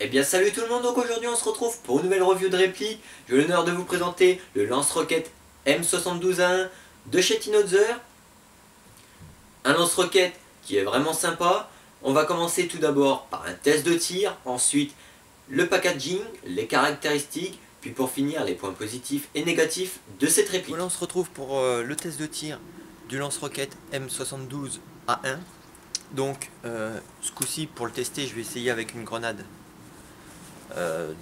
bien salut tout le monde, donc aujourd'hui on se retrouve pour une nouvelle review de réplique. J'ai l'honneur de vous présenter le lance-roquette M72A1 de chez Tinozer. Un lance-roquette qui est vraiment sympa. On va commencer tout d'abord par un test de tir, ensuite le packaging, les caractéristiques, puis pour finir les points positifs et négatifs de cette réplique. Voilà, on se retrouve pour le test de tir du lance-roquette M72A1. Donc ce coup-ci, pour le tester, je vais essayer avec une grenade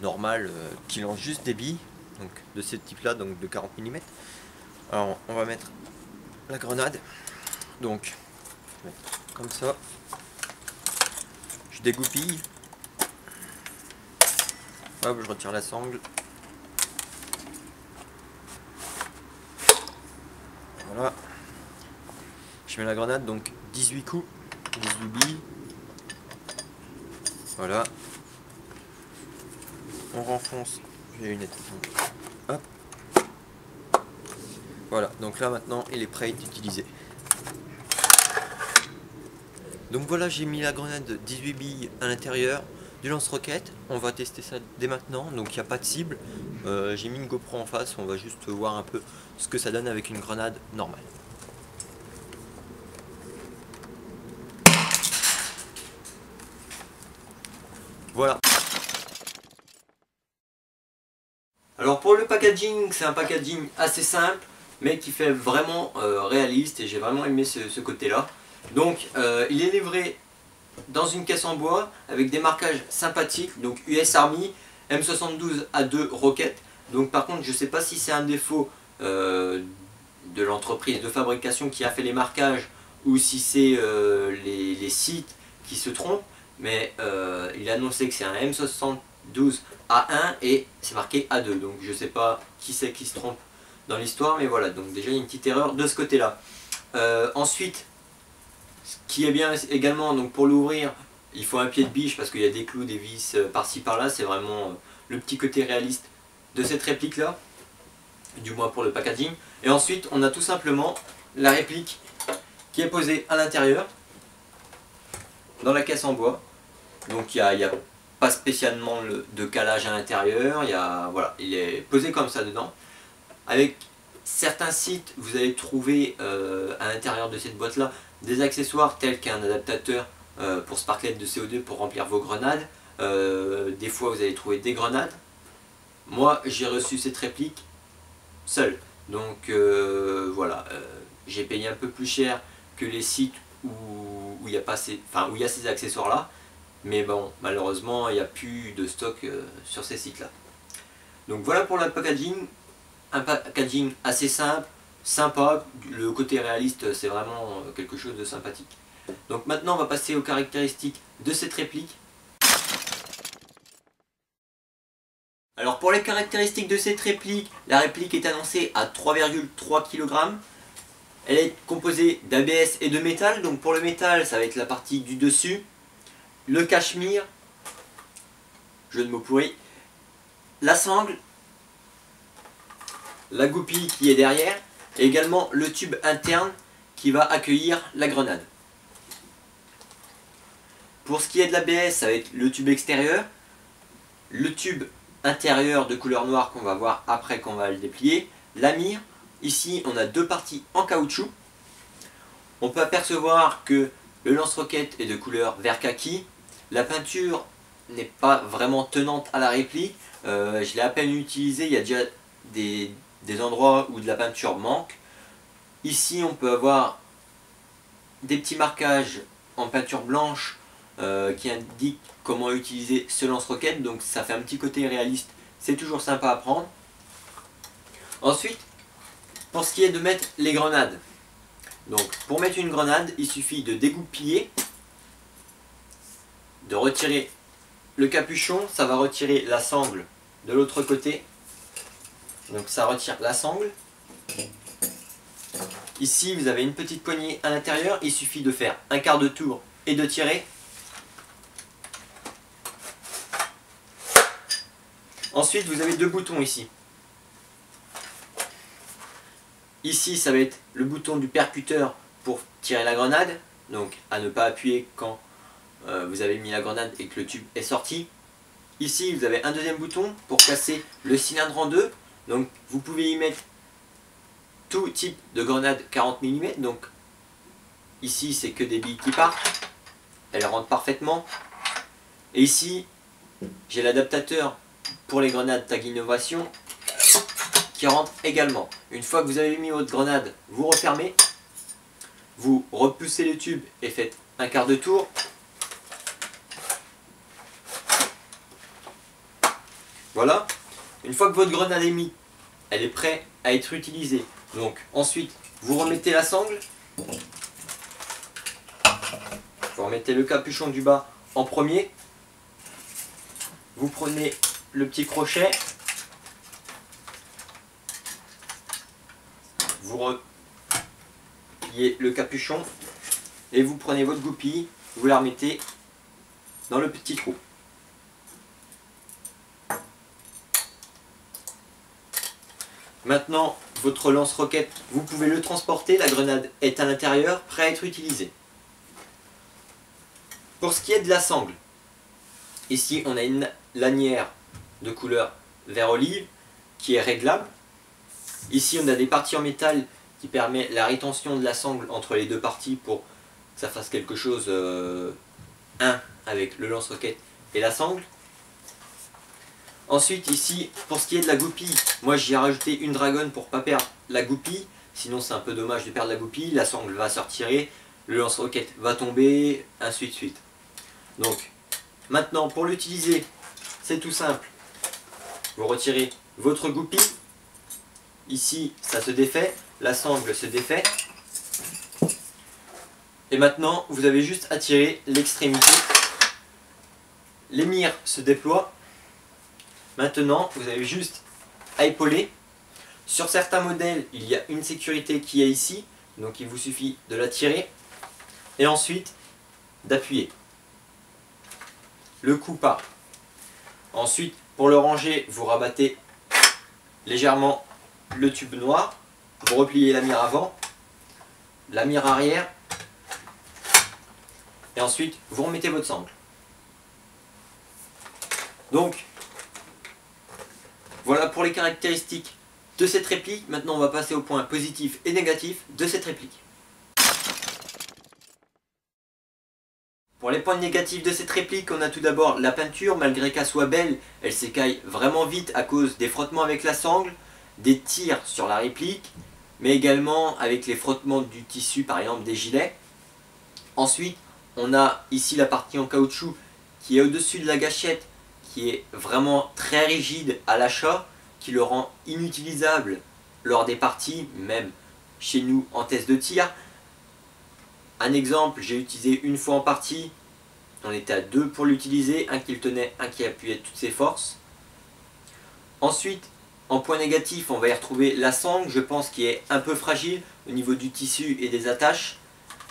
normale qui lance juste des billes, donc de ce type là, donc de 40 mm. Alors on va mettre la grenade, donc je vais mettre comme ça, je dégoupille, hop, je retire la sangle, voilà, je mets la grenade, donc 18 coups, 18 billes, voilà. On renfonce, j'ai une étape, hop, voilà, donc là maintenant il est prêt à être utilisé. Donc voilà, j'ai mis la grenade 18 billes à l'intérieur du lance-roquette. On va tester ça dès maintenant, donc il n'y a pas de cible. J'ai mis une GoPro en face, on va juste voir un peu ce que ça donne avec une grenade normale. Voilà. Alors pour le packaging, c'est un packaging assez simple mais qui fait vraiment réaliste et j'ai vraiment aimé ce côté-là. Donc il est livré dans une caisse en bois avec des marquages sympathiques, donc US Army M72A2 Rocket. Donc par contre je ne sais pas si c'est un défaut de l'entreprise de fabrication qui a fait les marquages ou si c'est les sites qui se trompent, mais il a annoncé que c'est un M72A1 et c'est marqué A2, donc je ne sais pas qui c'est qui se trompe dans l'histoire, mais voilà, donc déjà il y a une petite erreur de ce côté là. Ensuite, ce qui est bien également, donc pour l'ouvrir il faut un pied de biche parce qu'il y a des clous, des vis par-ci par-là, c'est vraiment le petit côté réaliste de cette réplique là, du moins pour le packaging. Et ensuite on a tout simplement la réplique qui est posée à l'intérieur dans la caisse en bois. Donc il n'y a pas spécialement de calage à l'intérieur, voilà, il est posé comme ça dedans. Avec certains sites, vous allez trouver à l'intérieur de cette boîte là des accessoires tels qu'un adaptateur pour sparklet de CO2 pour remplir vos grenades. Des fois vous allez trouver des grenades. Moi j'ai reçu cette réplique seule, donc voilà, j'ai payé un peu plus cher que les sites où il y a ces accessoires là, mais bon, malheureusement il n'y a plus de stock sur ces sites là. Donc voilà pour le packaging, un packaging assez simple, sympa, le côté réaliste c'est vraiment quelque chose de sympathique. Donc maintenant on va passer aux caractéristiques de cette réplique. Alors pour les caractéristiques de cette réplique, la réplique est annoncée à 3,3 kg. Elle est composée d'ABS et de métal, donc pour le métal ça va être la partie du dessus, le cachemire, jeu de mots pourri, la sangle, la goupille qui est derrière, et également le tube interne qui va accueillir la grenade. Pour ce qui est de l'ABS, ça va être le tube extérieur, le tube intérieur de couleur noire qu'on va voir après qu'on va le déplier, la mire. Ici on a deux parties en caoutchouc. On peut apercevoir que le lance-roquette est de couleur vert kaki. La peinture n'est pas vraiment tenante à la réplique. Je l'ai à peine utilisé, il y a déjà des endroits où de la peinture manque. Ici on peut avoir des petits marquages en peinture blanche qui indiquent comment utiliser ce lance-roquette, donc ça fait un petit côté réaliste, c'est toujours sympa à prendre. Ensuite, pour ce qui est de mettre les grenades, donc pour mettre une grenade il suffit de dégoupiller, de retirer le capuchon, ça va retirer la sangle de l'autre côté, donc ça retire la sangle. Ici vous avez une petite poignée à l'intérieur, il suffit de faire un quart de tour et de tirer. Ensuite vous avez deux boutons ici. Ici ça va être le bouton du percuteur pour tirer la grenade, donc à ne pas appuyer quand vous avez mis la grenade et que le tube est sorti. ici vous avez un deuxième bouton pour casser le cylindre en deux. Donc vous pouvez y mettre tout type de grenade 40 mm. Donc ici c'est que des billes qui partent, elles rentrent parfaitement. Et ici j'ai l'adaptateur pour les grenades Tag Innovation qui rentre également. Une fois que vous avez mis votre grenade, vous refermez, vous repoussez le tube et faites un quart de tour. Voilà. Une fois que votre grenade est mise, elle est prête à être utilisée. Donc ensuite, vous remettez la sangle. Vous remettez le capuchon du bas en premier. Vous prenez le petit crochet. Vous repliez le capuchon. Et vous prenez votre goupille. Vous la remettez dans le petit trou. Maintenant, votre lance-roquette, vous pouvez le transporter. La grenade est à l'intérieur, prêt à être utilisée. Pour ce qui est de la sangle, ici on a une lanière de couleur vert olive qui est réglable. Ici on a des parties en métal qui permettent la rétention de la sangle entre les deux parties pour que ça fasse quelque chose un avec le lance-roquette et la sangle. Ensuite ici, pour ce qui est de la goupille, moi j'y ai rajouté une dragonne pour ne pas perdre la goupille. Sinon c'est un peu dommage de perdre la goupille, la sangle va se retirer, le lance-roquette va tomber, ainsi de suite. Donc maintenant pour l'utiliser, c'est tout simple. Vous retirez votre goupille. Ici ça se défait, la sangle se défait. Et maintenant vous avez juste à tirer l'extrémité. L'émir se déploie. Maintenant, vous avez juste à épauler. Sur certains modèles, il y a une sécurité qui est ici. Donc il vous suffit de la tirer. Et ensuite, d'appuyer. Le coup part. Ensuite, pour le ranger, vous rabattez légèrement le tube noir. Vous repliez la mire avant, la mire arrière. Et ensuite, vous remettez votre sangle. Donc, voilà pour les caractéristiques de cette réplique. Maintenant on va passer aux points positifs et négatifs de cette réplique. Pour les points négatifs de cette réplique, on a tout d'abord la peinture. Malgré qu'elle soit belle, elle s'écaille vraiment vite à cause des frottements avec la sangle, des tirs sur la réplique, mais également avec les frottements du tissu, par exemple des gilets. Ensuite, on a ici la partie en caoutchouc qui est au-dessus de la gâchette, qui est vraiment très rigide à l'achat, qui le rend inutilisable lors des parties, même chez nous en test de tir. Un exemple, j'ai utilisé une fois en partie, on était à deux pour l'utiliser, un qui le tenait, un qui appuyait toutes ses forces. Ensuite, en point négatif, on va y retrouver la sangle, je pense, qui est un peu fragile au niveau du tissu et des attaches.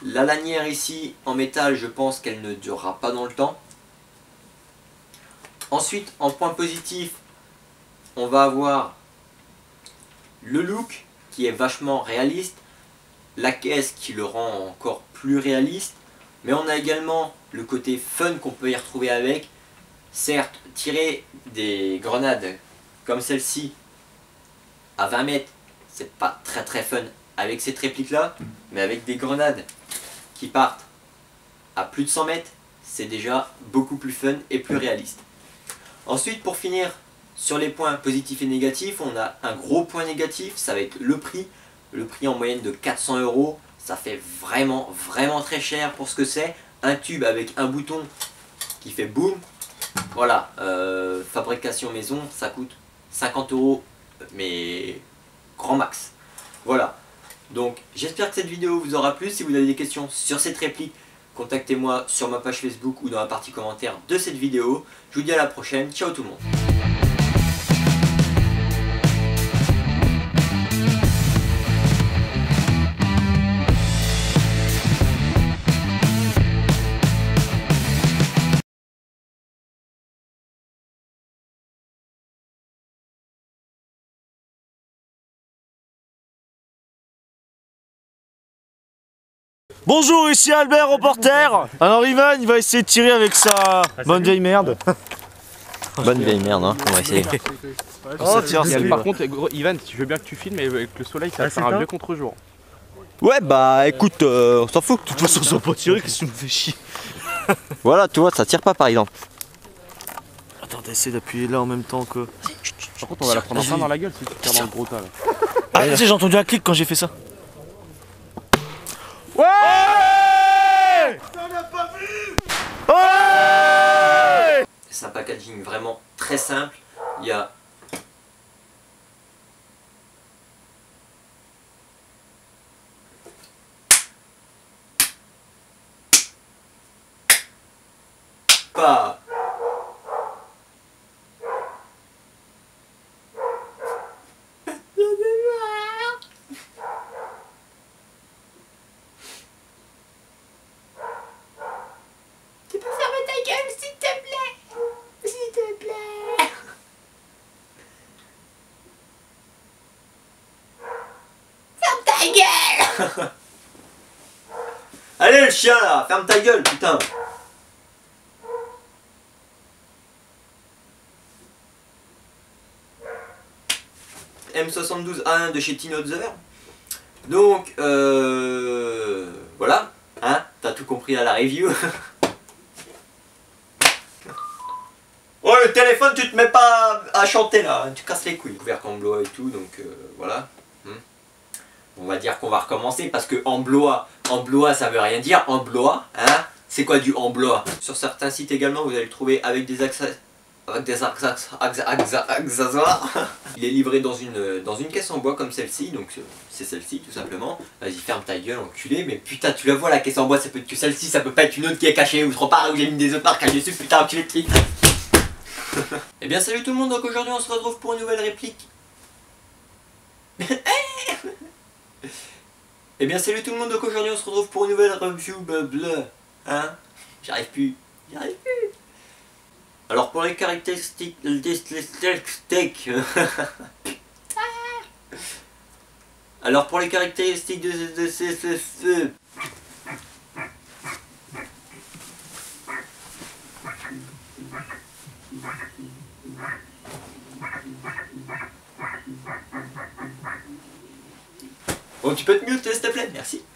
La lanière ici en métal, je pense qu'elle ne durera pas dans le temps. Ensuite, en point positif, on va avoir le look qui est vachement réaliste, la caisse qui le rend encore plus réaliste, mais on a également le côté fun qu'on peut y retrouver avec. Certes, tirer des grenades comme celle-ci à 20 mètres, c'est pas très fun avec cette réplique là, mais avec des grenades qui partent à plus de 100 mètres, c'est déjà beaucoup plus fun et plus réaliste. Ensuite, pour finir sur les points positifs et négatifs, on a un gros point négatif, ça va être le prix. Le prix en moyenne de 400 €, ça fait vraiment très cher pour ce que c'est. Un tube avec un bouton qui fait boum. Voilà, fabrication maison, ça coûte 50 €, mais grand max. Voilà, donc j'espère que cette vidéo vous aura plu. Si vous avez des questions sur cette réplique, contactez-moi sur ma page Facebook ou dans la partie commentaire de cette vidéo. Je vous dis à la prochaine, ciao tout le monde. Bonjour, ici Albert, reporter. Alors Ivan, il va essayer de tirer avec sa bonne vieille merde. Bonne vieille merde, hein. On va essayer. Ça tire, c'est Par contre, gros, Ivan, si tu veux bien que tu filmes, avec le soleil, ça va faire un vieux contre-jour. Ouais, bah écoute, on s'en fout. De toute façon, ça va pas tirer, qu'est-ce que tu me fais chier? Voilà, tu vois, ça tire pas par exemple. Attends, t'essaies d'appuyer là en même temps que. Par contre, on va la prendre en plein dans la gueule si tu tires dans le gros tas là. Ah, tu sais, j'ai entendu un clic quand j'ai fait ça. Ouais! C'est un packaging vraiment très simple. Il y a pas tu peux fermer ta gueule s'il te plaît, s'il te plaît. Ferme ta gueule. Allez le chien là, ferme ta gueule putain. M72A1 de chez Tinozer. Donc voilà, hein, t'as tout compris à la review. Oh le téléphone tu te mets pas à chanter là, tu casses les couilles. Couvercle en blois et tout, donc voilà. On va dire qu'on va recommencer parce que en blois ça veut rien dire, en blois, hein. C'est quoi du en blois? Sur certains sites également vous allez le trouver avec des accessoires. Il est livré dans une caisse en bois comme celle-ci, donc c'est celle-ci tout simplement. Vas-y ferme ta gueule enculé, mais putain tu la vois la caisse en bois, ça peut être que celle-ci, ça peut pas être une autre qui est cachée, ou trop pas, où j'ai mis des œufs par cachés dessus, putain enculé de truc. Eh bien salut tout le monde, donc aujourd'hui on se retrouve pour une nouvelle réplique. Eh bien salut tout le monde, donc aujourd'hui on se retrouve pour une nouvelle review bleu, hein. J'arrive plus. Alors pour les caractéristiques alors pour les caractéristiques de ce bon tu peux te muter s'il te plaît, merci.